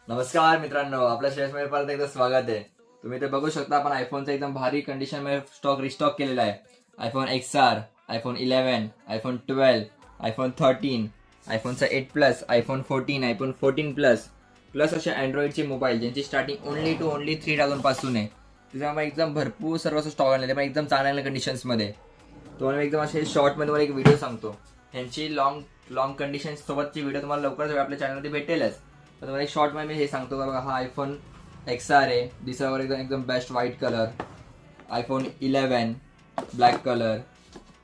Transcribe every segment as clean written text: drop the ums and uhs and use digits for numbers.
नमस्कार मित्रांनो, आपल्या शेअर्समध्ये परत एकदा स्वागत आहे. तुम्ही ते बघू शकता, आपण आयफोनचा एकदम भारी कंडिशन मध्ये स्टॉक रिस्टॉक केलेला आहे. IPhone XR, iPhone 11, iPhone 12, iPhone 13, आयफोनचा 8 plus, iPhone 14, iPhone 14 plus plus असे अँड्रॉइडचे मोबाईल ज्यांची स्टार्टिंग ओनली 3,000 पासून आहे. त्याच्यामुळे एकदम भरपूर सर्व स्टॉक आणलेले पण एकदम चांगल्या कंडिशन्समध्ये. तुम्हाला एकदम असे शॉर्टमध्ये मला एक व्हिडिओ सांगतो. ह्यांची लॉंग कंडिशन सोबतची व्हिडिओ तुम्हाला लवकरच आपल्या चॅनलमध्ये भेटेलच. तर तुम्हाला एक शॉर्टमध्ये मी हे सांगतो का बघा, हा आयफोन XR आहे, दिसावर एकदम best white colour. IPhone 11 black colour,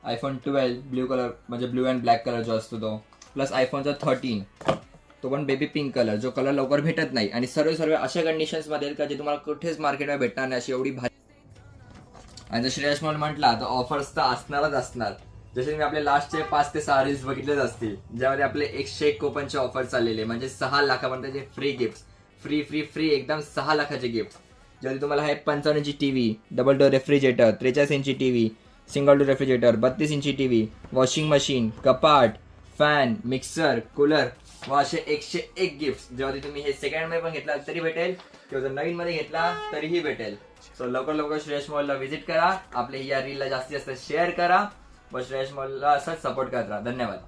iPhone 12 blue colour म्हणजे ब्ल्यू अँड ब्लॅक कलर जो असतो तो, प्लस आयफोनचा 13 तो पण बेबी पिंक कलर, जो कलर लवकर भेटत नाही. आणि सर्व अशा कंडिशन्समध्ये का जे तुम्हाला कुठेच मार्केटमध्ये भेटणार नाही, अशी एवढी भारी. आणि जर श्रेयस मॉल म्हटला तर ऑफर्स तर असणारच असणार. जसे मी आपले लास्टचे 5 ते 6 रील्स बघितलेच असतील, ज्यामध्ये आपले 101 कोपनचे ऑफर चाललेले, म्हणजे 6 लाखापर्यंतचे फ्री गिफ्ट, फ्री एकदम 6 लाखाचे गिफ्ट. ज्यामध्ये तुम्हाला आहे 55 इंची टीव्ही, डबल डोअर रेफ्रिजरेटर, 43 इंची टीव्ही, सिंगल डोअर रेफ्रिजरेटर, 32 इंची टीव्ही, वॉशिंग मशीन, कपाट, फॅन, मिक्सर, कूलर व असे 101 गिफ्ट. ज्यामध्ये तुम्ही हे सेकंड मध्ये पण घेतला तरी भेटेल, किंवा जर नवीन मध्ये घेतला तरीही भेटेल. सो लवकर श्रेयस मॉलला व्हिजिट करा, आपल्या या रीलला जास्तीत जास्त शेअर करा व श्रेयस मॉलला असंच सपोर्ट करत राहा. धन्यवाद.